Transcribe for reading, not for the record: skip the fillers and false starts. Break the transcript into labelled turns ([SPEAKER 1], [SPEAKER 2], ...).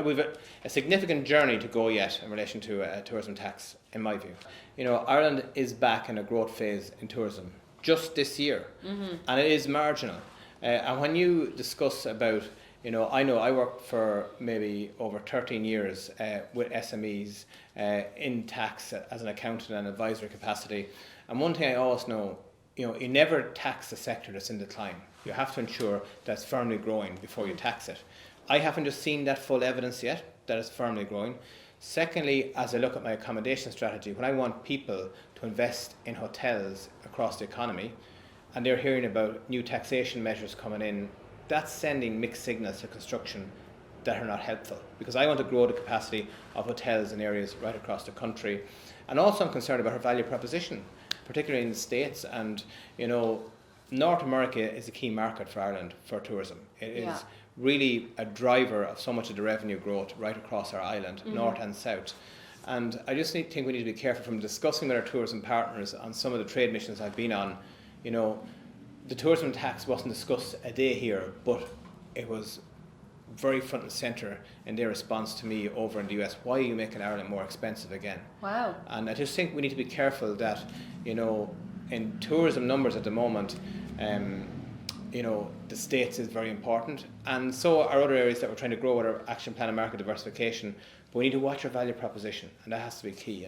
[SPEAKER 1] We've a significant journey to go yet in relation to tourism tax, in my view. Ireland is back in a growth phase in tourism just this year, and it is marginal. And when you discuss about, I know I worked for maybe over 13 years with SMEs in tax as an accountant and advisory capacity. And one thing I always know, you never tax a sector that's in decline. You have to ensure that's firmly growing before you tax it. I haven't just seen that full evidence yet that it's firmly growing. Secondly, as I look at my accommodation strategy, when I want people to invest in hotels across the economy and they're hearing about new taxation measures coming in, that's sending mixed signals to construction that are not helpful, because I want to grow the capacity of hotels in areas right across the country. And also I'm concerned about our value proposition, particularly in the States. And North America is a key market for Ireland for tourism. It is really a driver of so much of the revenue growth right across our island, north and south. And I just think we need to be careful from discussing with our tourism partners on some of the trade missions I've been on. The tourism tax wasn't discussed a day here, but it was very front and centre in their response to me over in the US. Why are you making Ireland more expensive again?
[SPEAKER 2] Wow.
[SPEAKER 1] And I just think we need to be careful that, in tourism numbers at the moment, the States is very important, and so are other areas that we're trying to grow with our action plan and market diversification. But we need to watch our value proposition, and that has to be key.